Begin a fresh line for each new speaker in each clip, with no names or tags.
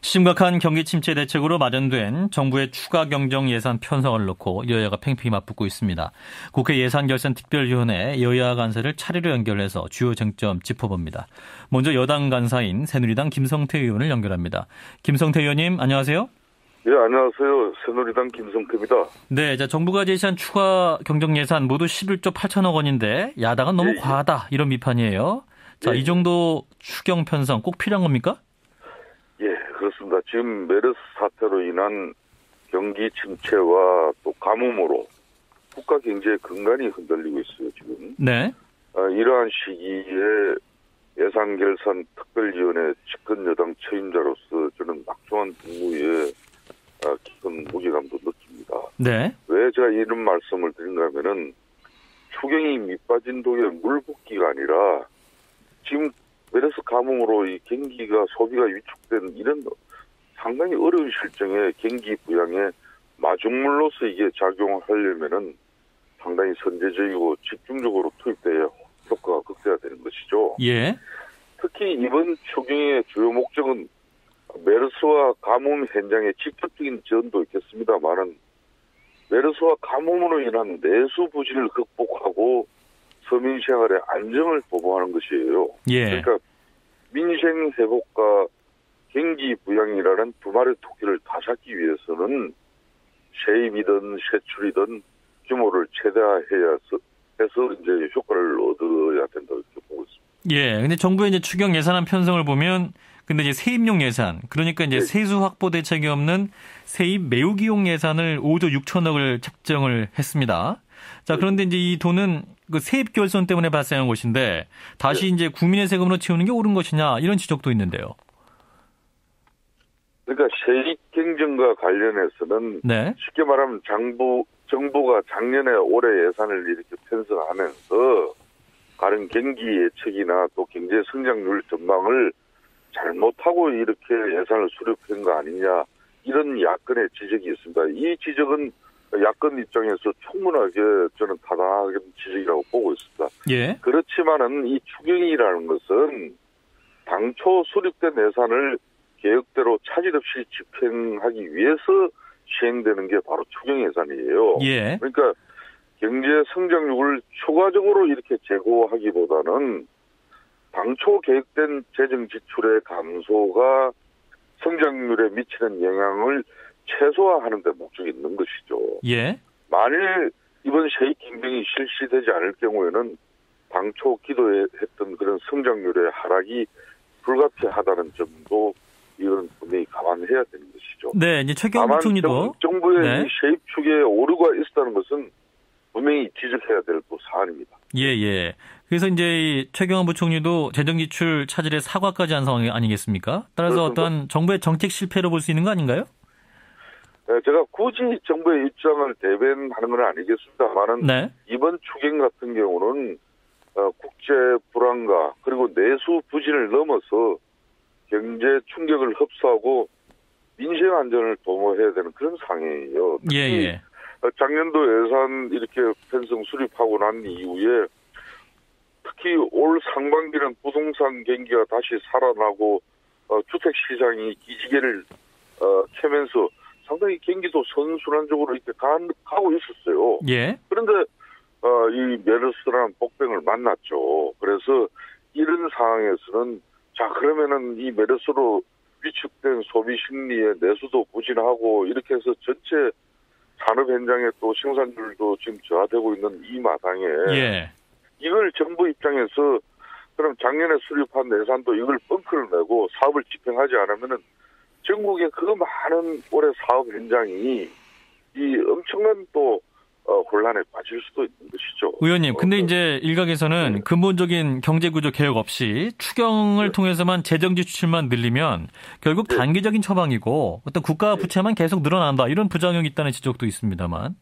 심각한 경기 침체 대책으로 마련된 정부의 추가 경정 예산 편성을 놓고 여야가 팽팽히 맞붙고 있습니다. 국회 예산결산특별위원회 여야 간사를 차례로 연결해서 주요 쟁점 짚어봅니다. 먼저 여당 간사인 새누리당 김성태 의원을 연결합니다. 김성태 의원님, 안녕하세요.
네, 안녕하세요. 새누리당 김성태입니다.
네, 정부가 제시한 추가 경정 예산 모두 11조 8천억 원인데 야당은 너무 과하다 이런 비판이에요. 이 정도 추경 편성 꼭 필요한 겁니까?
예, 그렇습니다. 지금 메르스 사태로 인한 경기 침체와 또 가뭄으로 국가 경제의 근간이 흔들리고 있어요, 지금.
네.
이러한 시기에 예산결산 특별위원회 집권여당 책임자로서 저는 막중한 직무에 깊은 무게감도 느낍니다.
네.
왜 제가 이런 말씀을 드린가 하면은 추경이 밑빠진 독에 물 붓기가 아니라 지금 메르스 가뭄으로 이 경기가 소비가 위축된 이런 상당히 어려운 실정에 경기 부양에 마중물로서 이게 작용하려면은 상당히 선제적이고 집중적으로 투입돼야 효과가 극대화되는 것이죠.
예.
특히 이번 추경의 주요 목적은 메르스와 가뭄 현장의 직접적인 지원도 있겠습니다만은 메르스와 가뭄으로 인한 내수 부진을 극복하고 서민 생활의 안정을 보호하는 것이에요.
예.
그러니까 민생 회복과 경기 부양이라는 두 마리 토끼를 다 잡기 위해서는 세입이든 세출이든 규모를 최대화해야 해서 이제 효과를 얻어야 된다고 이렇게 보고 있습니다.
예. 근데 정부의 이제 추경 예산안 편성을 보면 근데 이제 세입용 예산, 그러니까 이제 세수 확보 대책이 없는 세입 메우기용 예산을 5조 6천억을 책정을 했습니다. 그런데 이제 이 돈은 그 세입 결손 때문에 발생한 것인데 다시 이제 국민의 세금으로 채우는 게 옳은 것이냐 이런 지적도 있는데요.
그러니까 세입 경정과 관련해서는
네.
쉽게 말하면 정부가 작년에 올해 예산을 이렇게 편성하면서 다른 경기 예측이나 또 경제 성장률 전망을 잘못하고 이렇게 예산을 수립한 거 아니냐 이런 야권의 지적이 있습니다. 이 지적은 야권 입장에서 충분하게 저는 타당한 지적이라고 보고 있습니다.
예.
그렇지만은 이 추경이라는 것은 당초 수립된 예산을 계획대로 차질 없이 집행하기 위해서 시행되는 게 바로 추경 예산이에요.
예.
그러니까 경제 성장률을 추가적으로 이렇게 제고하기보다는 당초 계획된 재정 지출의 감소가 성장률에 미치는 영향을 최소화하는 데 목적이 있는 것이죠.
예.
만일 이번 세입 경정이 실시되지 않을 경우에는 당초 기도했던 그런 성장률의 하락이 불가피하다는 점도 이건 분명히 감안해야 되는 것이죠.
네, 이제 최경환 부총리도
정부의
네.
이 세입 축에 오류가 있었다는 것은 분명히 지적해야 될 또 사안입니다.
예. 그래서 이제 이 최경환 부총리도 재정지출 차질에 사과까지 한 상황이 아니겠습니까? 따라서
그렇습니다.
어떤 정부의 정책 실패로 볼 수 있는 거 아닌가요?
네, 제가 굳이 정부의 입장을 대변하는 건 아니겠습니다만은
네.
이번 추경 같은 경우는 국제 불안과 그리고 내수 부진을 넘어서 경제 충격을 흡수하고 민생 안전을 도모해야 되는 그런 상황이에요.
예.
작년도 예산 이렇게 편성 수립하고 난 이후에 특히 올 상반기는 부동산 경기가 다시 살아나고 주택 시장이 기지개를 켜면서 상당히 경기도 선순환적으로 이렇게 가고 있었어요.
예.
그런데 이 메르스라는 복병을 만났죠. 그래서 이런 상황에서는 자 그러면은 이 메르스로 위축된 소비 심리에 내수도 부진하고 이렇게 해서 전체 산업 현장에 또 생산률도 지금 저하되고 있는 이 마당에 이걸 정부 입장에서 그럼 작년에 수립한 예산도 이걸 뻥크를 내고 사업을 집행하지 않으면은 전국의 그 많은 올해 사업 현장이 이 엄청난 또 혼란에 빠질 수도 있는 것이죠.
의원님, 근데 이제 일각에서는 근본적인 경제구조 개혁 없이 추경을 통해서만 재정지출만 늘리면 결국 단기적인 처방이고 어떤 국가 부채만 계속 늘어난다 이런 부작용이 있다는 지적도 있습니다만.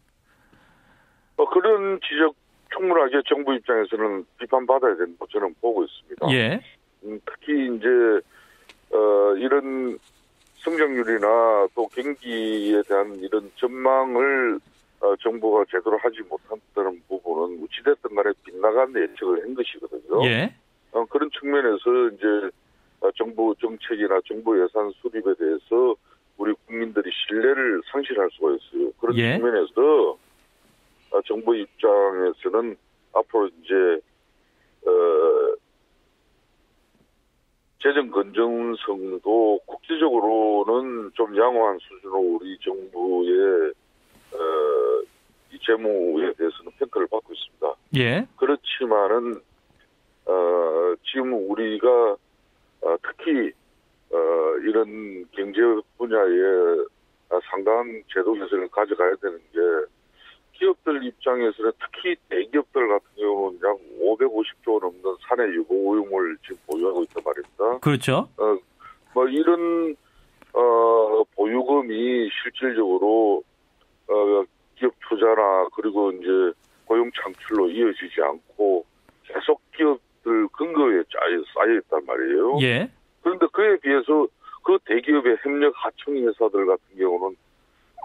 그런 지적 충분하게 정부 입장에서는 비판받아야 된다고 저는 보고 있습니다.
예.
특히 이제 이런 성장률이나 또 경기에 대한 이런 전망을 정부가 제대로 하지 못한다는 부분은 어찌됐든 간에 빗나간 예측을 한 것이거든요.
예.
그런 측면에서 이제 정부 정책이나 정부 예산 수립에 대해서 우리 국민들이 신뢰를 상실할 수가 있어요. 그런
예.
측면에서 정부 입장에서는 앞으로 이제 재정 건전성도 국제적으로는 좀 양호한 수준으로 우리 정부의 이 재무에 대해서는 평가를 받고 있습니다.
예.
그렇지만은 지금 우리가 특히 이런 경제 분야에 상당한 제도 개선을 가져가야 되는 게 기업들 입장에서는 특히 대기업들 같은 경우는 약 550조 넘는 사내 유보금을 지금 보유하고 있단 말입니다.
그렇죠.
뭐 이런 보유금이 실질적으로 기업 투자나 그리고 이제 고용 창출로 이어지지 않고 계속 기업들 근거에 쌓여 있단 말이에요.
예.
그런데 그에 비해서 그 대기업의 협력 하청 회사들 같은 경우는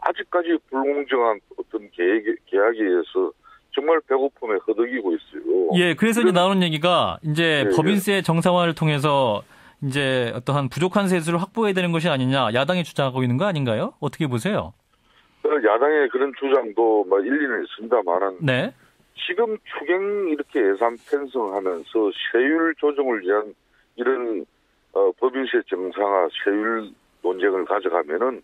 아직까지 불공정한 어떤 계약에 의해서 정말 배고픔에 허덕이고 있어요.
예, 그래서 이제 나오는 얘기가 이제
예,
법인세 정상화를 통해서 이제 어떠한 부족한 세수를 확보해야 되는 것이 아니냐 야당이 주장하고 있는 거 아닌가요? 어떻게 보세요?
야당의 그런 주장도 뭐 일리는 있습니다만은
네.
지금 추경 이렇게 예산 편성하면서 세율 조정을 위한 이런 법인세 정상화 세율 논쟁을 가져가면은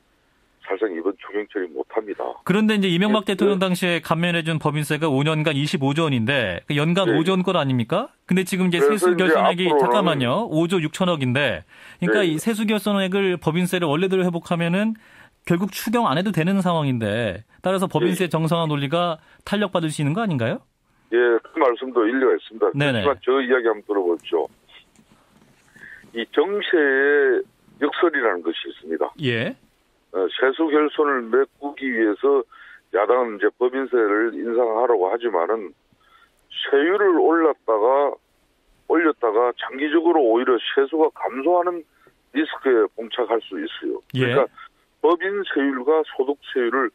사실상 이번 추경처리 못합니다.
그런데 이제 이명박 대통령 당시에 감면해준 법인세가 5년간 25조 원인데 연간
네.
5조 원 건 아닙니까? 근데 지금 이제
그래서
세수
이제
결손액이
앞으로는
잠깐만요. 5조 6천억인데 그러니까
네.
이 세수 결손액을 법인세를 원래대로 회복하면은 결국 추경 안 해도 되는 상황인데 따라서 법인세 정상화 논리가 탄력받을 수 있는 거 아닌가요?
예, 그 말씀도 일리가 있습니다.
네네.
하지만 저 이야기 한번 들어보죠. 이 정세의 역설이라는 것이 있습니다.
예.
세수 결손을 메꾸기 위해서 야당은 이제 법인세를 인상하라고 하지만은 세율을 올렸다가 장기적으로 오히려 세수가 감소하는 리스크에 봉착할 수 있어요.
예.
그러니까 법인세율과 소득세율을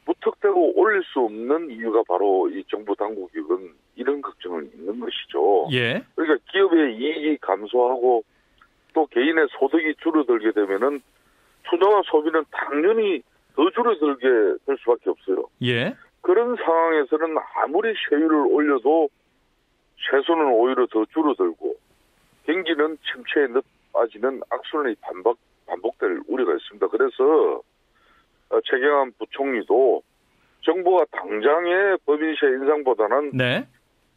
무턱대고 올릴 수 없는 이유가 바로 이 정부 당국은 이런 걱정을 있는 것이죠.
예.
그러니까 기업의 이익이 감소하고 또 개인의 소득이 줄어들게 되면은 투자와 소비는 당연히 더 줄어들게 될 수밖에 없어요.
예.
그런 상황에서는 아무리 세율을 올려도 세수는 오히려 더 줄어들고 경기는 침체에 빠지는 악순환이 반복될 우려가 있습니다. 그래서 최경환 부총리도 정부가 당장의 법인세 인상보다는
네.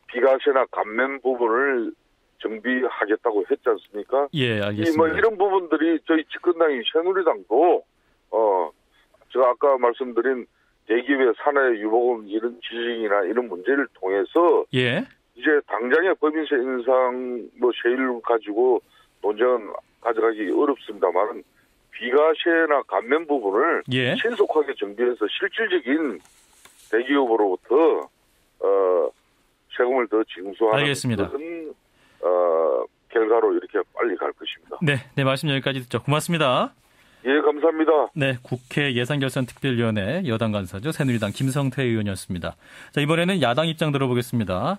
비과세나 감면 부분을 정비하겠다고 했지 않습니까?
예, 알겠습니다.
이런 부분들이 저희 집권당인 새누리당도 제가 아까 말씀드린 대기업의 사내 유보금 이런 지정이나 이런 문제를 통해서
예.
이제 당장의 법인세 인상 세율 가지고 논쟁은 가져가기 어렵습니다만 비과세나 감면 부분을
예.
신속하게 정비해서 실질적인 대기업으로부터 세금을 더 징수하는
알겠습니다.
그런 결과로 이렇게 빨리 갈 것입니다.
네, 네 말씀 여기까지 듣죠. 고맙습니다.
예, 감사합니다.
네, 국회 예산결산특별위원회 여당 간사죠. 새누리당 김성태 의원이었습니다. 자, 이번에는 야당 입장 들어보겠습니다.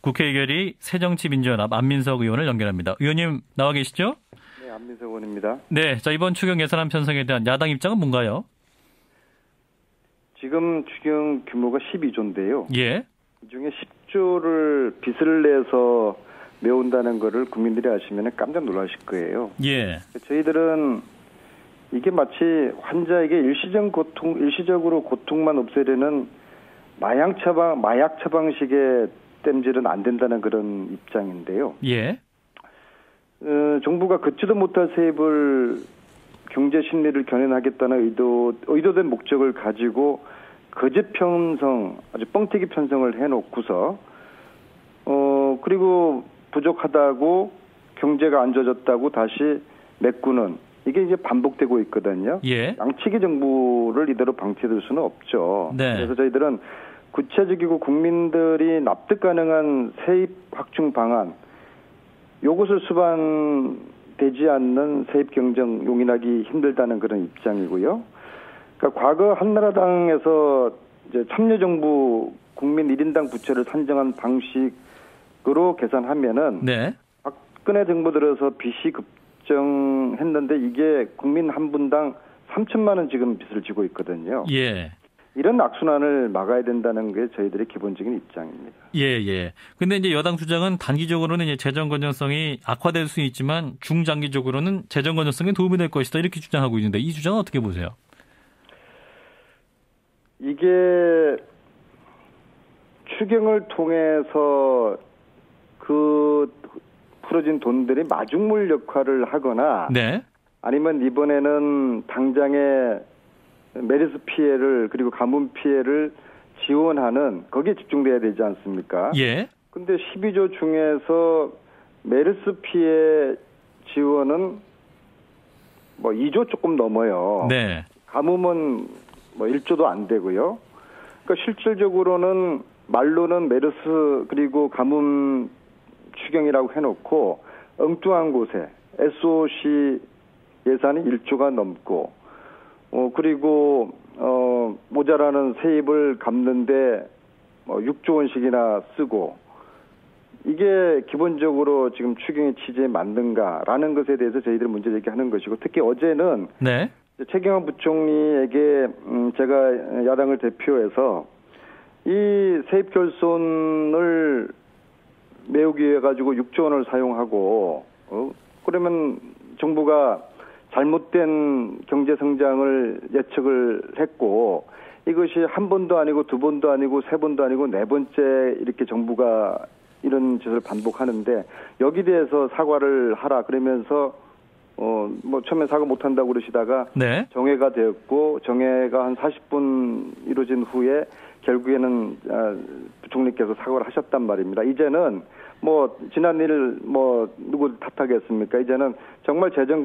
국회 의결이 새정치민주연합 안민석 의원을 연결합니다. 의원님 나와 계시죠?
네, 안민석 의원입니다.
네, 자 이번 추경 예산안 편성에 대한 야당 입장은 뭔가요?
지금 추경 규모가 12조인데요.
예.
이 중에 10조를 빚을 내서 메운다는 거를 국민들이 아시면 깜짝 놀라실 거예요.
예.
저희들은 이게 마치 환자에게 일시적으로 고통만 없애려는 마약 처방식의 땜질은 안 된다는 그런 입장인데요.
예.
정부가 걷지도 못할 세입을 경제 심리를 견인하겠다는 의도된 목적을 가지고 거짓 편성, 아주 뻥튀기 편성을 해놓고서 그리고 부족하다고 경제가 안 좋아졌다고 다시 메꾸는 이게 이제 반복되고 있거든요.
예.
양치기 정부를 이대로 방치해둘 수는 없죠.
네.
그래서 저희들은 구체적이고 국민들이 납득 가능한 세입 확충 방안, 요것을 수반되지 않는 세입 경정 용인하기 힘들다는 그런 입장이고요. 그러니까 과거 한나라당에서 이제 참여정부 국민 1인당 부채를 산정한 방식으로 계산하면은
네.
박근혜 정부 들어서 빚이 결정했는데 이게 국민 한 분당 3천만 원 지금 빚을 지고 있거든요.
예.
이런 악순환을 막아야 된다는 게 저희들의 기본적인 입장입니다.
예. 근데 이제 여당 주장은 단기적으로는 이제 재정 건전성이 악화될 수 있지만 중장기적으로는 재정 건전성에 도움이 될 것이다. 이렇게 주장하고 있는데 이 주장은 어떻게 보세요?
이게 추경을 통해서 그 풀어진 돈들이 마중물 역할을 하거나
네.
아니면 이번에는 당장의 메르스 피해를 그리고 가뭄 피해를 지원하는 거기에 집중돼야 되지 않습니까?
예.
근데 12조 중에서 메르스 피해 지원은 뭐 2조 조금 넘어요.
네.
가뭄은 뭐 1조도 안 되고요. 그러니까 실질적으로는 말로는 메르스 그리고 가뭄 추경이라고 해놓고 엉뚱한 곳에 SOC 예산이 1조가 넘고 그리고 모자라는 세입을 갚는데 6조 원씩이나 쓰고 이게 기본적으로 지금 추경의 취지에 맞는가라는 것에 대해서 저희들이 문제 제기하는 것이고 특히 어제는
네.
최경환 부총리에게 제가 야당을 대표해서 이 세입 결손을 메우기 위해 가지고 6조 원을 사용하고 그러면 정부가 잘못된 경제 성장을 예측을 했고 이것이 한 번도 아니고 두 번도 아니고 세 번도 아니고 네 번째 이렇게 정부가 이런 짓을 반복하는데 여기 대해서 사과를 하라 그러면서 뭐 처음에 사과 못 한다고 그러시다가
네.
정회가 되었고 정회가 한 40분 이루어진 후에 결국에는 부총리께서 사과를 하셨단 말입니다. 이제는 뭐 지난 일 뭐 누구 탓하겠습니까? 이제는 정말 재정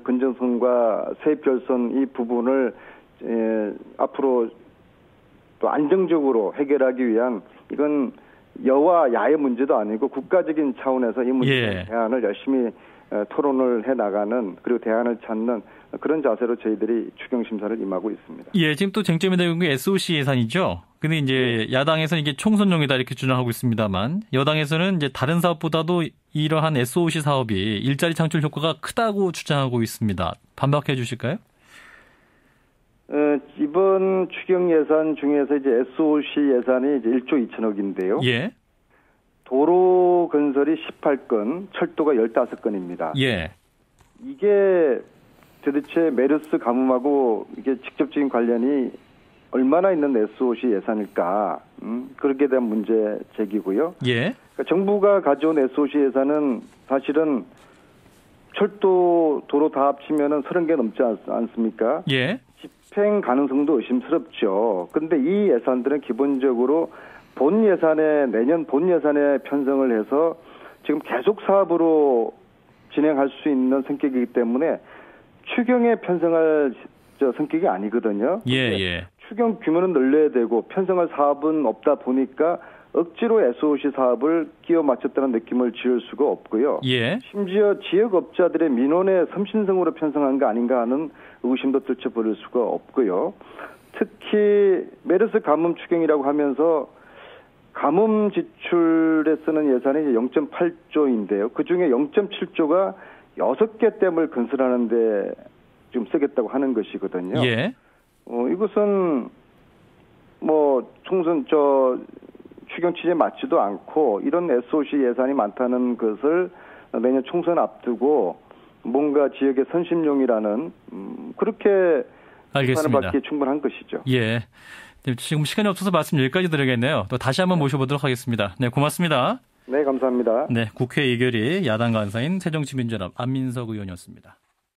건전성과 세입 결손 이 부분을 앞으로 또 안정적으로 해결하기 위한 이건 여와 야의 문제도 아니고 국가적인 차원에서 이 문제 대안을 열심히 토론을 해나가는 그리고 대안을 찾는 그런 자세로 저희들이 추경 심사를 임하고 있습니다.
예, 지금 또 쟁점이 되고 있는 게 SOC 예산이죠. 근데 이제 야당에서는 이게 총선용이다 이렇게 주장하고 있습니다만 여당에서는 이제 다른 사업보다도 이러한 SOC 사업이 일자리 창출 효과가 크다고 주장하고 있습니다. 반박해 주실까요?
이번 추경 예산 중에서 이제 SOC 예산이 이제 1조 2천억인데요.
예.
도로 건설이 18건, 철도가 15건입니다.
예.
이게 도대체 메르스 가뭄하고 이게 직접적인 관련이 얼마나 있는 SOC 예산일까? 그렇게 대한 문제 제기고요.
예.
그러니까 정부가 가져온 SOC 예산은 사실은 철도, 도로 다 합치면은 30개 넘지 않습니까?
예.
집행 가능성도 의심스럽죠. 근데 이 예산들은 기본적으로 본 예산에 내년 본 예산에 편성을 해서 지금 계속 사업으로 진행할 수 있는 성격이기 때문에 추경에 편성할 성격이 아니거든요.
예.
추경 규모는 늘려야 되고 편성할 사업은 없다 보니까 억지로 SOC 사업을 끼워 맞췄다는 느낌을 지을 수가 없고요.
예.
심지어 지역업자들의 민원의 섬신성으로 편성한 거 아닌가 하는 의구심도 떨쳐버릴 수가 없고요. 특히 메르스 가뭄 추경이라고 하면서 가뭄 지출에 쓰는 예산이 이제 0.8조인데요. 그중에 0.7조가 6개 댐을 건설하는데 좀 쓰겠다고 하는 것이거든요.
예.
이것은 뭐 총선 추경 취지에 맞지도 않고 이런 SOC 예산이 많다는 것을 내년 총선 앞두고 뭔가 지역의 선심용이라는 그렇게
알겠습니다.
받기에 충분한 것이죠.
예. 지금 시간이 없어서 말씀 여기까지 드리겠네요. 또 다시 한번 모셔보도록 하겠습니다. 네, 고맙습니다.
네, 감사합니다.
네, 국회 예결위 야당 간사인 새정치민주연합 안민석 의원이었습니다.